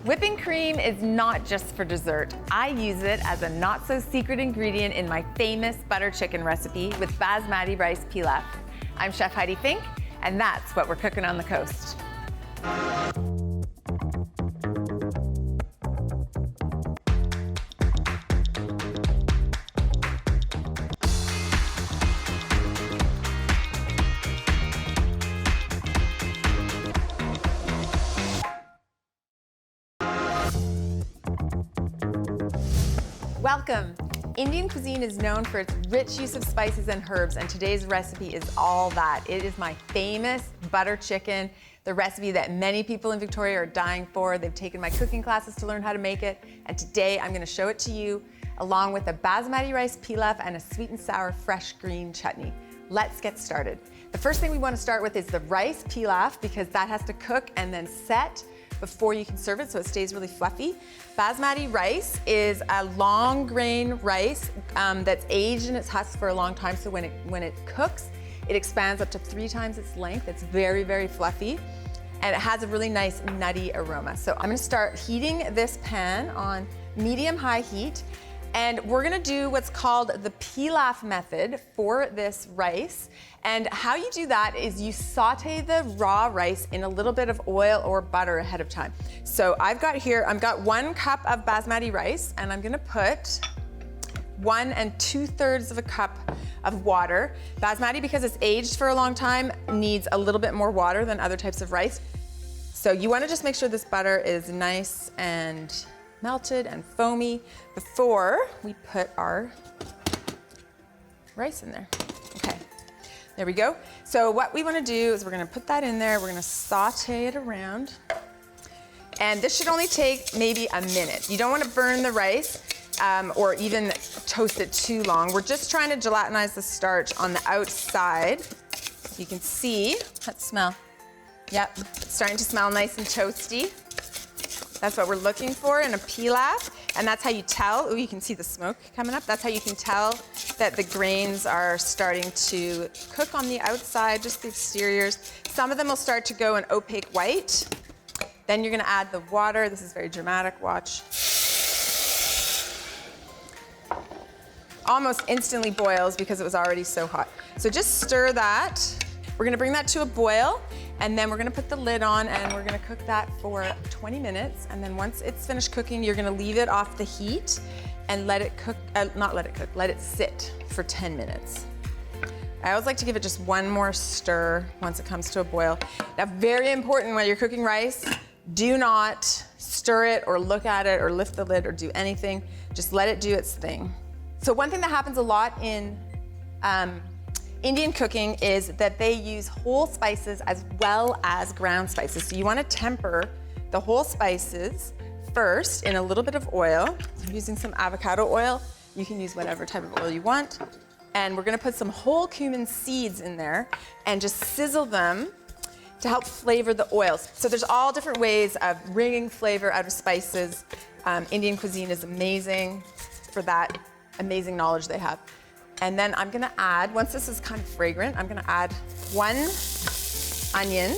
Whipping cream is not just for dessert. I use it as a not-so-secret ingredient in my famous butter chicken recipe with basmati rice pilaf. I'm Chef Heidi Fink, and that's what we're cooking on the coast. Welcome. Indian cuisine is known for its rich use of spices and herbs, and today's recipe is all that. It is my famous butter chicken, the recipe that many people in Victoria are dying for. They've taken my cooking classes to learn how to make it, and today I'm going to show it to you along with a basmati rice pilaf and a sweet and sour fresh green chutney. Let's get started. The first thing we want to start with is the rice pilaf, because that has to cook and then set before you can serve it so it stays really fluffy. Basmati rice is a long grain rice that's aged in its husk for a long time, so when it cooks, it expands up to 3 times its length. It's very, very fluffy, and it has a really nice nutty aroma. So I'm gonna start heating this pan on medium-high heat, and we're gonna do what's called the pilaf method for this rice. And how you do that is you saute the raw rice in a little bit of oil or butter ahead of time. So I've got 1 cup of basmati rice, and I'm gonna put 1 2/3 cup of water. Basmati, because it's aged for a long time, needs a little bit more water than other types of rice. So you wanna just make sure this butter is nice and melted and foamy before we put our rice in there. Okay, there we go. So what we want to do is we're going to put that in there. We're going to saute it around. And this should only take maybe a minute. You don't want to burn the rice or even toast it too long. We're just trying to gelatinize the starch on the outside. You can see, let's smell. Yep, it's starting to smell nice and toasty. That's what we're looking for in a pilaf, and that's how you tell. Oh, you can see the smoke coming up. That's how you can tell that the grains are starting to cook on the outside, just the exteriors. Some of them will start to go an opaque white. Then you're gonna add the water. This is very dramatic, watch. Almost instantly boils because it was already so hot. So just stir that. We're gonna bring that to a boil, and then we're gonna put the lid on and we're gonna cook that for 20 minutes. And then once it's finished cooking, you're gonna leave it off the heat and let it cook, let it sit for 10 minutes. I always like to give it just one more stir once it comes to a boil. Now, very important when you're cooking rice, do not stir it or look at it or lift the lid or do anything. Just let it do its thing. So one thing that happens a lot in Indian cooking is that they use whole spices as well as ground spices. So you want to temper the whole spices first in a little bit of oil. I'm using some avocado oil. You can use whatever type of oil you want. And we're going to put some whole cumin seeds in there and just sizzle them to help flavor the oils. So there's all different ways of wringing flavor out of spices. Indian cuisine is amazing for that amazing knowledge they have. And then I'm gonna add, once this is kind of fragrant, I'm gonna add 1 onion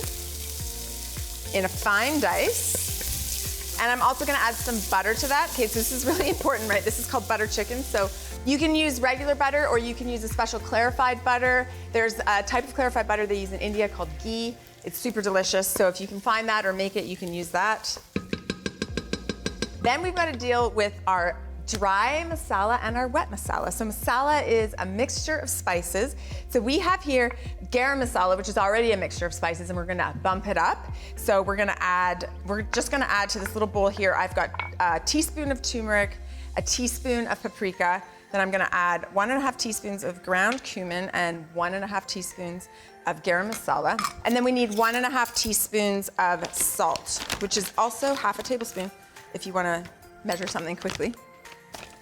in a fine dice. And I'm also gonna add some butter to that. Okay, so this is really important, right? This is called butter chicken. So you can use regular butter or you can use a special clarified butter. There's a type of clarified butter they use in India called ghee. It's super delicious. So if you can find that or make it, you can use that. Then we've got to deal with our dry masala and our wet masala. So masala is a mixture of spices. So we have here garam masala, which is already a mixture of spices, and we're gonna bump it up. So we're just gonna add to this little bowl here, I've got a teaspoon of turmeric, a teaspoon of paprika, then I'm gonna add 1.5 teaspoons of ground cumin and 1.5 teaspoons of garam masala. And then we need 1.5 teaspoons of salt, which is also half a tablespoon if you wanna measure something quickly.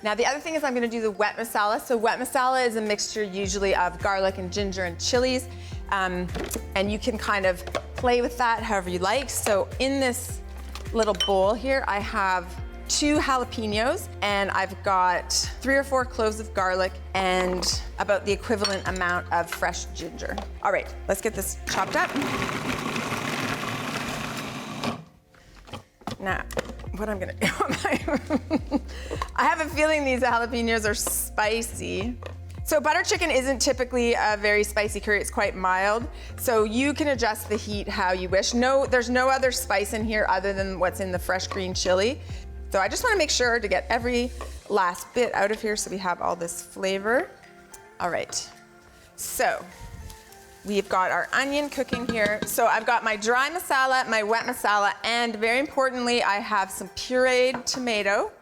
Now the other thing is I'm gonna do the wet masala. So wet masala is a mixture usually of garlic and ginger and chilies. And you can kind of play with that however you like. So in this little bowl here, I have 2 jalapenos and I've got 3 or 4 cloves of garlic and about the equivalent amount of fresh ginger. All right, let's get this chopped up. Now, what I'm gonna do. I have a feeling these jalapenos are spicy. So butter chicken isn't typically a very spicy curry, it's quite mild. So you can adjust the heat how you wish. No, there's no other spice in here other than what's in the fresh green chili. So I just wanna make sure to get every last bit out of here so we have all this flavor. All right, so we've got our onion cooking here. So I've got my dry masala, my wet masala, and very importantly, I have some pureed tomato.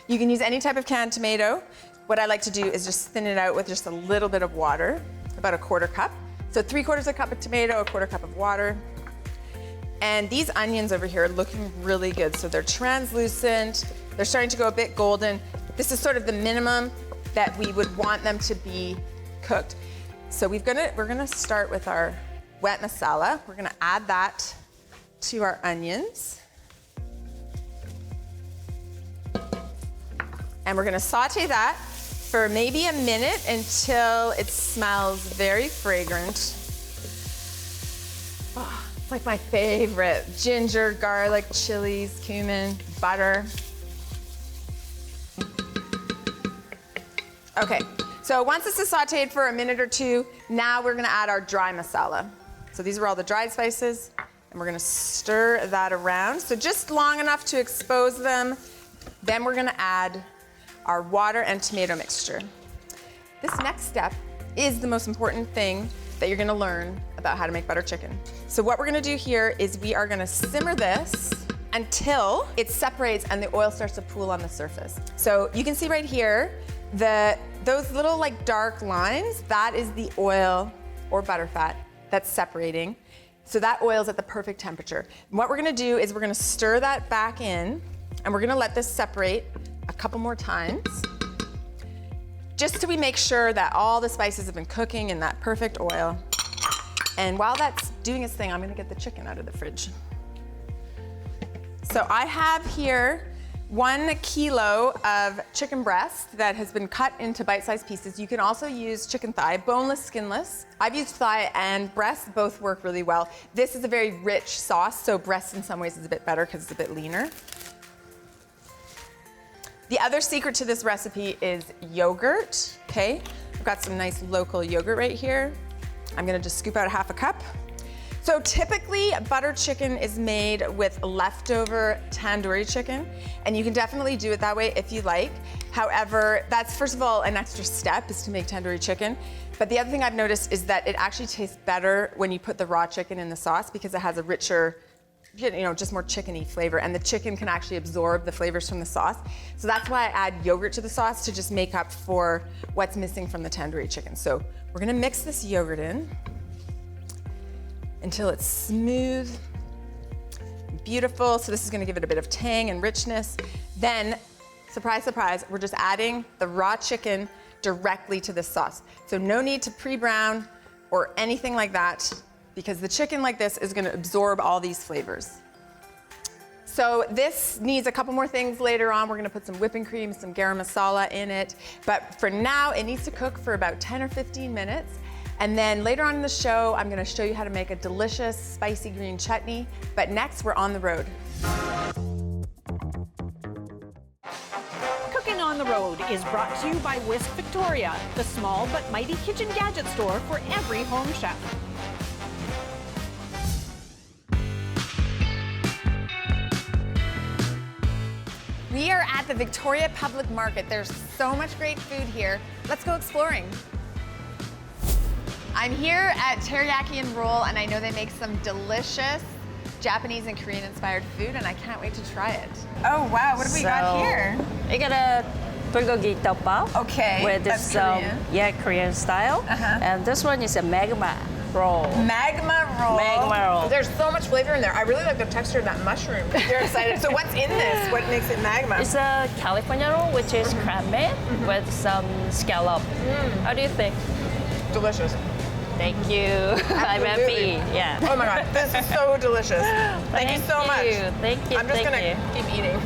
You can use any type of canned tomato. What I like to do is just thin it out with just a little bit of water, about a 1/4 cup. So 3/4 cup of tomato, a 1/4 cup of water. And these onions over here are looking really good. So they're translucent, they're starting to go a bit golden. This is sort of the minimum that we would want them to be cooked. So we're gonna start with our wet masala. We're gonna add that to our onions. And we're gonna saute that for maybe a minute until it smells very fragrant. Oh, it's like my favorite. Ginger, garlic, chilies, cumin, butter. Okay, so once this is sauteed for a minute or two, now we're gonna add our dry masala. So these are all the dried spices, and we're gonna stir that around. So just long enough to expose them. Then we're gonna add our water and tomato mixture. This next step is the most important thing that you're gonna learn about how to make butter chicken. So what we're gonna do here is we are gonna simmer this until it separates and the oil starts to pool on the surface. So you can see right here, those little like dark lines, that is the oil or butter fat that's separating. So that oil is at the perfect temperature. And what we're gonna do is we're gonna stir that back in and we're gonna let this separate a couple more times, just till we make sure that all the spices have been cooking in that perfect oil. And while that's doing its thing, I'm gonna get the chicken out of the fridge. So I have here 1 kilo of chicken breast that has been cut into bite-sized pieces. You can also use chicken thigh, boneless, skinless. I've used thigh and breast, both work really well. This is a very rich sauce, so breast in some ways is a bit better because it's a bit leaner. The other secret to this recipe is yogurt, okay? I've got some nice local yogurt right here. I'm gonna just scoop out a 1/2 cup. So typically, butter chicken is made with leftover tandoori chicken, and you can definitely do it that way if you like. However, that's first of all an extra step is to make tandoori chicken. But the other thing I've noticed is that it actually tastes better when you put the raw chicken in the sauce because it has a richer, just more chickeny flavor, and the chicken can actually absorb the flavors from the sauce. So that's why I add yogurt to the sauce to just make up for what's missing from the tandoori chicken. So we're gonna mix this yogurt in until it's smooth, beautiful. So this is gonna give it a bit of tang and richness. Then, surprise, surprise, we're just adding the raw chicken directly to this sauce. So no need to pre-brown or anything like that, because the chicken like this is gonna absorb all these flavors. So this needs a couple more things later on. We're gonna put some whipping cream, some garam masala in it. But for now, it needs to cook for about 10 or 15 minutes. And then later on in the show, I'm gonna show you how to make a delicious spicy green chutney. But next, we're on the road. Cooking on the Road is brought to you by Whisk Victoria, the small but mighty kitchen gadget store for every home chef. We are at the Victoria Public Market. There's so much great food here. Let's go exploring. I'm here at Teriyaki and Roll, and I know they make some delicious Japanese and Korean inspired food, and I can't wait to try it. Oh wow, what have we got here? You got a bulgogi tteokbap. Okay, with this, Korean. Korean style. And this one is a magma roll. Magma roll. Magma roll. There's so much flavor in there. I really like the texture of that mushroom. You're excited. So what's in this? What makes it magma? It's a California roll, which is crab meat with some scallop. How do you think? Delicious. Thank you. I'm happy. Yeah. Oh my God, this is so delicious. Thank you so much. Thank you. I'm just gonna keep eating.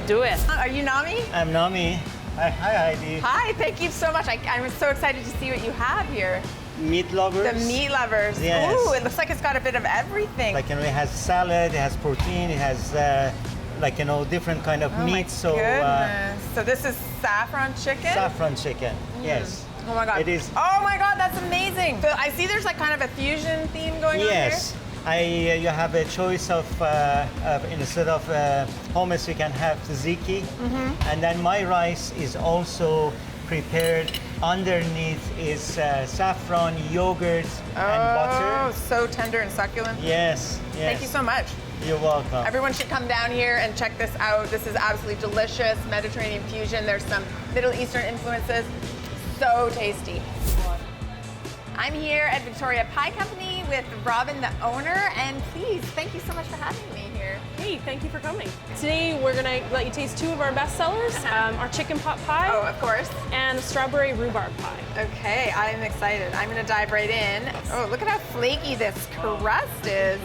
Do it. Are you Nami? I'm Nami. Hi, Heidi. Hi, thank you so much. I'm so excited to see what you have here. Meat lovers. The meat lovers. Yes. Ooh, it looks like it's got a bit of everything. Like, it has salad, it has protein, it has like, you know, different kind of Oh my meat. So goodness. So this is saffron chicken? saffron chicken, yes. Oh my God. It is. Oh my God, that's amazing. So I see there's like kind of a fusion theme going Yes. You have a choice of instead of hummus, you can have tzatziki, and then my rice is also prepared. Underneath is saffron, yogurt, on here. and butter. Oh, so tender and succulent. Yes, yes. Thank you so much. You're welcome. Everyone should come down here and check this out. This is absolutely delicious Mediterranean fusion. There's some Middle Eastern influences. So tasty. I'm here at Victoria Pie Company with Robin, the owner, and please, thank you so much for having me here. Hey, thank you for coming. Today we're gonna let you taste two of our best sellers, our chicken pot pie Oh, of course. and strawberry rhubarb pie. Okay, I'm excited. I'm gonna dive right in. Oh, look at how flaky this crust is.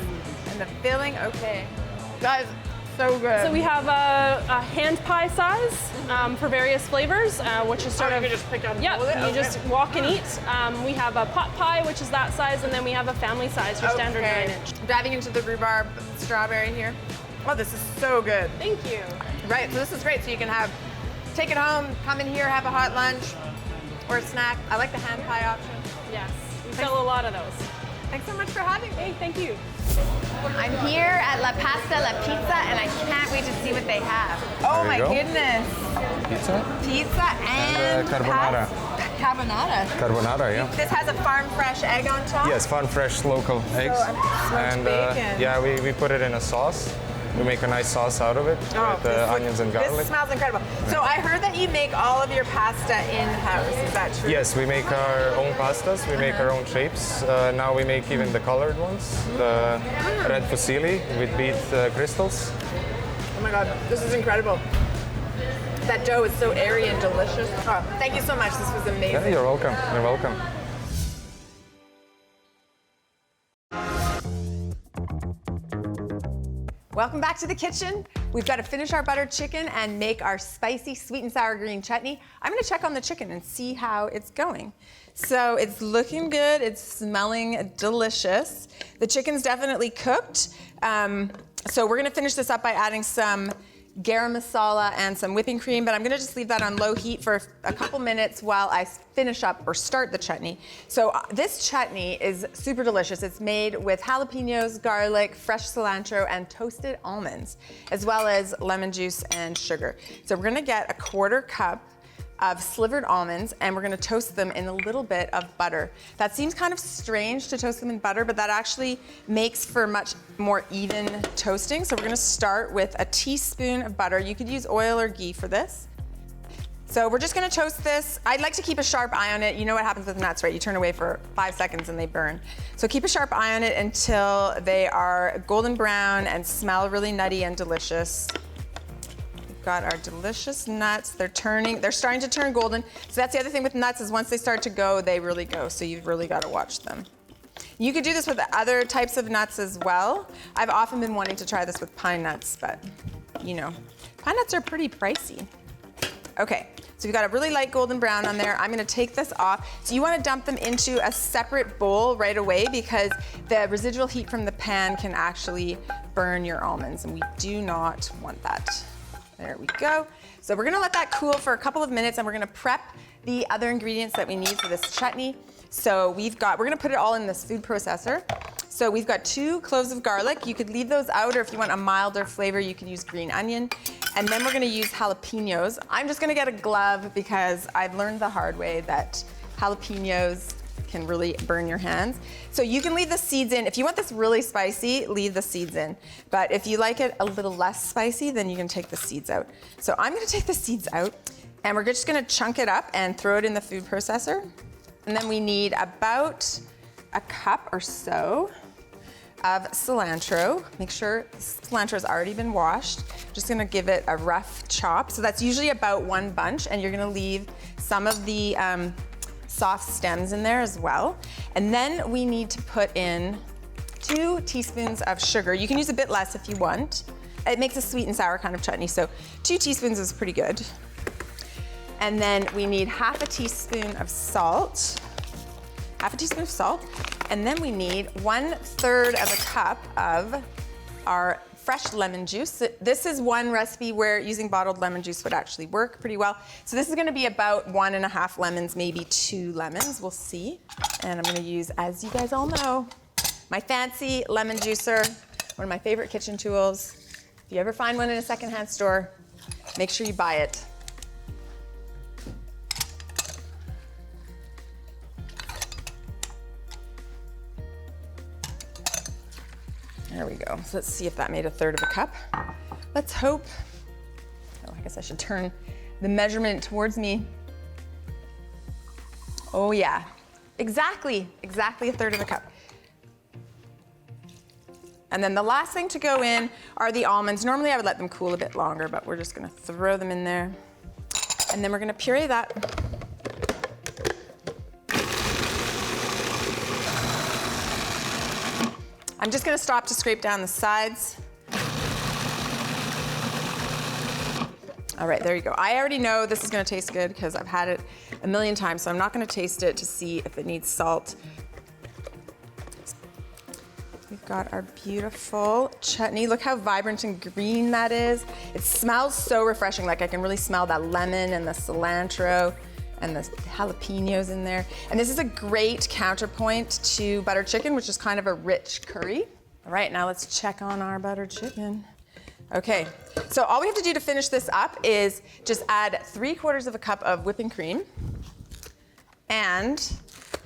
And the filling, okay. Guys, so good. So we have a hand pie size for various flavors, which is sort you of can just pick up and yeah, hold it? you Okay. just walk and eat. We have a pot pie, which is that size, and then we have a family size, your standard 9-inch. Diving into the rhubarb strawberry here. Oh, this is so good. Thank you. Right, so this is great. So you can take it home, come in here, have a hot lunch or a snack. I like the hand pie option. Yes, we sell a lot of those. Thanks so much for having me. Hey, thank you. I'm here at La Pasta La Pizza, and I can't wait to see what they have. Oh my you go. goodness. Pizza? Pizza and carbonara. Carbonara. Carbonara, yeah. This has a farm fresh egg on top? Yes, farm fresh local eggs. smoked bacon. yeah, we put it in a sauce. We make a nice sauce out of it with onions and garlic. This smells incredible. So I heard that you make all of your pasta in-house. Is that true? Yes, we make our own pastas. We make our own shapes. Now we make even the colored ones, the red fusilli with beet crystals. Oh my God, this is incredible. That dough is so airy and delicious. Oh, thank you so much. This was amazing. Yeah, you're welcome. You're welcome. Welcome back to the kitchen. We've got to finish our buttered chicken and make our spicy sweet and sour green chutney. I'm gonna check on the chicken and see how it's going. So it's looking good, it's smelling delicious. The chicken's definitely cooked. So we're gonna finish this up by adding some garam masala and some whipping cream, but I'm gonna just leave that on low heat for a couple minutes while I finish up or start the chutney. So this chutney is super delicious. It's made with jalapenos, garlic, fresh cilantro, and toasted almonds, as well as lemon juice and sugar. So we're gonna get a 1/4 cup of slivered almonds, and we're gonna toast them in a little bit of butter. That seems kind of strange to toast them in butter, but that actually makes for much more even toasting. So we're gonna start with a teaspoon of butter. You could use oil or ghee for this. So we're just gonna toast this. I'd like to keep a sharp eye on it. You know what happens with nuts, right? You turn away for 5 seconds and they burn. So keep a sharp eye on it until they are golden brown and smell really nutty and delicious. Got our delicious nuts. They're starting to turn golden. So that's the other thing with nuts is once they start to go, they really go. So you've really got to watch them. You could do this with other types of nuts as well. I've often been wanting to try this with pine nuts, but you know, pine nuts are pretty pricey. Okay, so we've got a really light golden brown on there. I'm gonna take this off. So you wanna dump them into a separate bowl right away because the residual heat from the pan can actually burn your almonds, and we do not want that. There we go. So we're gonna let that cool for a couple of minutes, and we're gonna prep the other ingredients that we need for this chutney. So we're gonna put it all in this food processor. So we've got 2 cloves of garlic. You could leave those out, or if you want a milder flavor, you could use green onion. And then we're gonna use jalapenos. I'm just gonna get a glove because I've learned the hard way that jalapenos can really burn your hands. So you can leave the seeds in. If you want this really spicy, leave the seeds in. But if you like it a little less spicy, then you can take the seeds out. So I'm gonna take the seeds out, and we're just gonna chunk it up and throw it in the food processor. And then we need about a cup or so of cilantro. Make sure the cilantro has already been washed. Just gonna give it a rough chop. So that's usually about 1 bunch, and you're gonna leave some of the soft stems in there as well. And then we need to put in 2 teaspoons of sugar. You can use a bit less if you want. It makes a sweet and sour kind of chutney, so 2 teaspoons is pretty good. And then we need half a teaspoon of salt. And then we need 1/3 of a cup of our fresh lemon juice. This is one recipe where using bottled lemon juice would actually work pretty well. So this is gonna be about 1.5 lemons, maybe 2 lemons, we'll see. And I'm gonna use, as you guys all know, my fancy lemon juicer, one of my favorite kitchen tools. If you ever find one in a secondhand store, make sure you buy it. There we go. So let's see if that made 1/3 of a cup. Let's hope. Oh, I guess I should turn the measurement towards me. Oh yeah, exactly 1/3 of a cup. And then the last thing to go in are the almonds. Normally I would let them cool a bit longer, but we're just gonna throw them in there. And then we're gonna puree that. I'm just gonna stop to scrape down the sides. All right, there you go. I already know this is gonna taste good because I've had it a million times, so I'm not gonna taste it to see if it needs salt. We've got our beautiful chutney. Look how vibrant and green that is. It smells so refreshing. Like I can really smell that lemon and the cilantro and the jalapenos in there. And this is a great counterpoint to butter chicken, which is kind of a rich curry. All right, now let's check on our butter chicken. Okay, so all we have to do to finish this up is just add 3/4 of a cup of whipping cream. And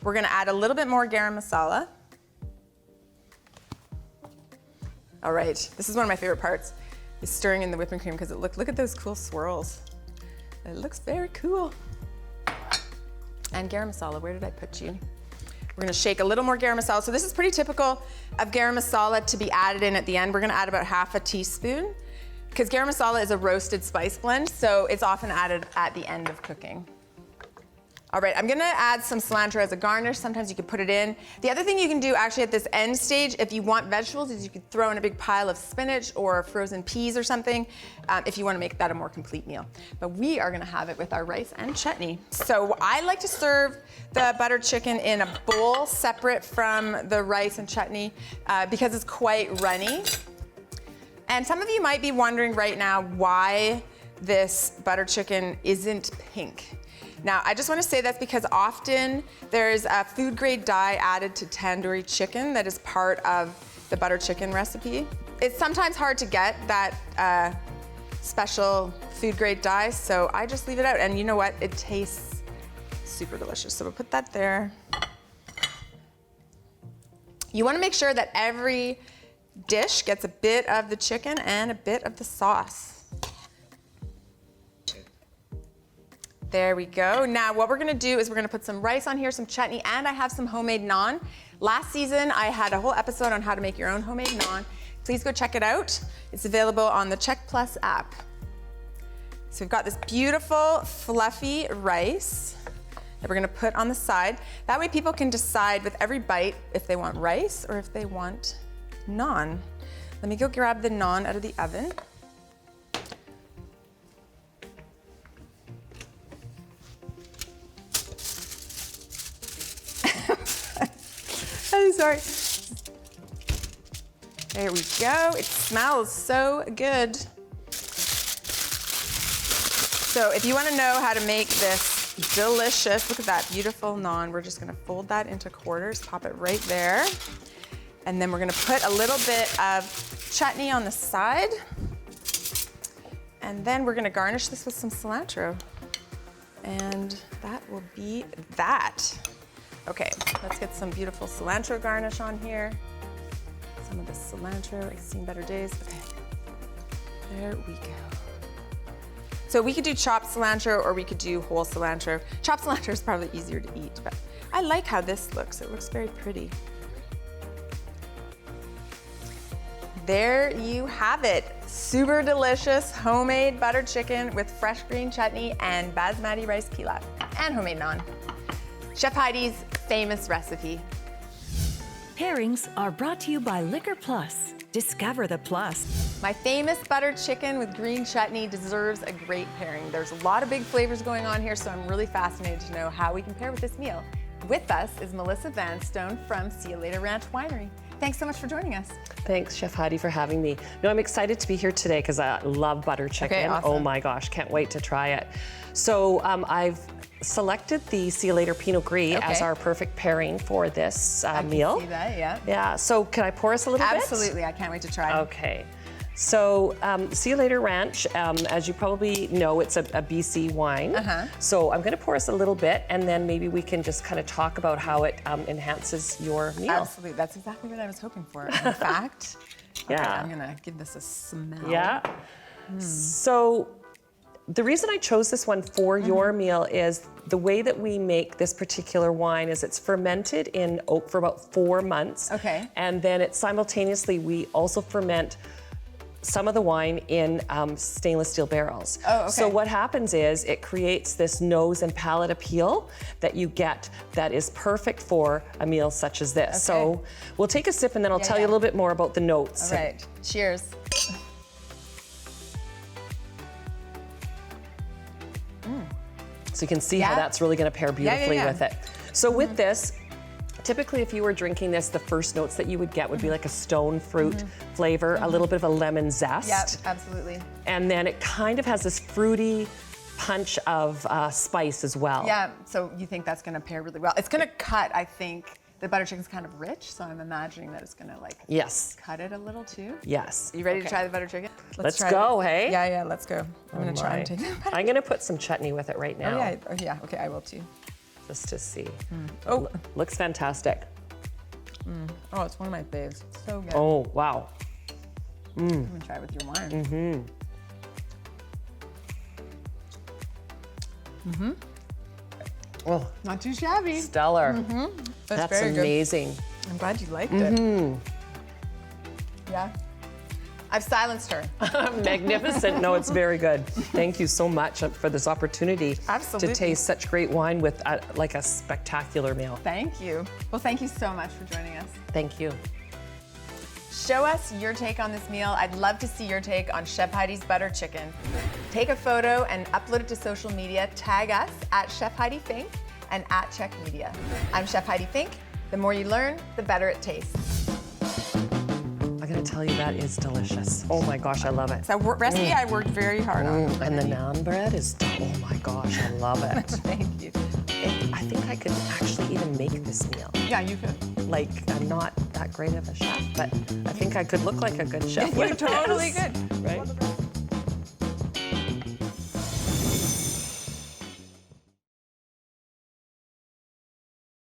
we're gonna add a little bit more garam masala. All right, this is one of my favorite parts, is stirring in the whipping cream because look at those cool swirls. It looks very cool. And garam masala, where did I put you? We're gonna shake a little more garam masala. So this is pretty typical of garam masala to be added in at the end. We're gonna add about 1/2 teaspoon because garam masala is a roasted spice blend, so it's often added at the end of cooking. All right, I'm gonna add some cilantro as a garnish. Sometimes you could put it in. The other thing you can do actually at this end stage, if you want vegetables, is you could throw in a big pile of spinach or frozen peas or something, if you wanna make that a more complete meal. But we are gonna have it with our rice and chutney. So I like to serve the buttered chicken in a bowl separate from the rice and chutney because it's quite runny. And some of you might be wondering right now why this buttered chicken isn't pink. Now, I just want to say that's because often there's a food grade dye added to tandoori chicken that is part of the butter chicken recipe. It's sometimes hard to get that special food grade dye, so I just leave it out. And you know what? It tastes super delicious. So we'll put that there. You want to make sure that every dish gets a bit of the chicken and a bit of the sauce. There we go. Now what we're gonna do is we're gonna put some rice on here, some chutney, and I have some homemade naan. Last season, I had a whole episode on how to make your own homemade naan. Please go check it out. It's available on the CHEK Plus app. So we've got this beautiful, fluffy rice that we're gonna put on the side. That way people can decide with every bite if they want rice or if they want naan. Let me go grab the naan out of the oven. I'm sorry. There we go. It smells so good. So if you want to know how to make this delicious, look at that beautiful naan. We're just going to fold that into quarters, pop it right there. And then we're going to put a little bit of chutney on the side. And then we're going to garnish this with some cilantro. And that will be that. Okay, let's get some beautiful cilantro garnish on here. Some of the cilantro, I've seen better days. Okay, there we go. So we could do chopped cilantro or we could do whole cilantro. Chopped cilantro is probably easier to eat, but I like how this looks. It looks very pretty. There you have it. Super delicious homemade buttered chicken with fresh green chutney and basmati rice pilaf and homemade naan. Chef Heidi's famous recipe. Pairings are brought to you by Liquor Plus. Discover the plus. My famous buttered chicken with green chutney deserves a great pairing. There's a lot of big flavors going on here, so I'm really fascinated to know how we can pair with this meal. With us is Melissa Vanstone from See You Later Ranch Winery. thanks so much for joining us. Thanks, Chef Heidi, for having me. No, I'm excited to be here today because I love butter chicken. Okay, awesome. Oh my gosh, can't wait to try it. So I've selected the See You Later Pinot Gris as our perfect pairing for this meal. See that, yeah. Yeah, so can I pour us a little bit? Absolutely, I can't wait to try. Okay. So, See You Later Ranch, as you probably know, it's a BC wine. So I'm gonna pour us a little bit and then maybe we can just kind of talk about how it enhances your meal. Absolutely, that's exactly what I was hoping for. In fact, okay, Yeah. I'm gonna give this a smell. Yeah. So the reason I chose this one for your meal is the way that we make this particular wine is it's fermented in oak for about 4 months. Okay. And then it simultaneously, we also ferment some of the wine in stainless steel barrels. Oh, okay. So what happens is it creates this nose and palate appeal that you get that is perfect for a meal such as this. So we'll take a sip and then I'll tell you a little bit more about the notes. All right, cheers. So you can see how that's really gonna pair beautifully with it. So with this, typically if you were drinking this, the first notes that you would get would be like a stone fruit flavor, a little bit of a lemon zest. Yep, absolutely. And then it kind of has this fruity punch of spice as well. Yeah, so you think that's gonna pair really well. It's gonna cut, I think. The butter chicken's kind of rich, so I'm imagining that it's gonna like cut it a little too. Yes. You ready to try the butter chicken? Let's go, hey? Yeah, let's go. I'm gonna try and take it. I'm gonna put some chutney with it right now. Yeah, okay, I will too. Just to see. Oh. Looks fantastic. Oh, it's one of my faves. So good. Oh, wow. I'm gonna try it with your wine. Oh, Not too shabby. stellar. That's very good. amazing. I'm glad you liked it. Yeah. I've silenced her. Magnificent. No, it's very good. Thank you so much for this opportunity Absolutely. to taste such great wine with like a spectacular meal. Thank you. Well, thank you so much for joining us. Thank you. Show us your take on this meal. I'd love to see your take on Chef Heidi's butter chicken. Take a photo and upload it to social media. Tag us at Chef Heidi Fink and at CHEK Media. I'm Chef Heidi Fink. The more you learn, the better it tastes. I gotta tell you, that is delicious. Oh my gosh, I love it. It's a recipe I worked very hard on. And the naan bread is, oh my gosh, I love it. Thank you. I think I could actually even make this meal. Yeah, you could. Like, I'm not that great of a chef, but I think I could look like a good chef. You with totally this, could. Right?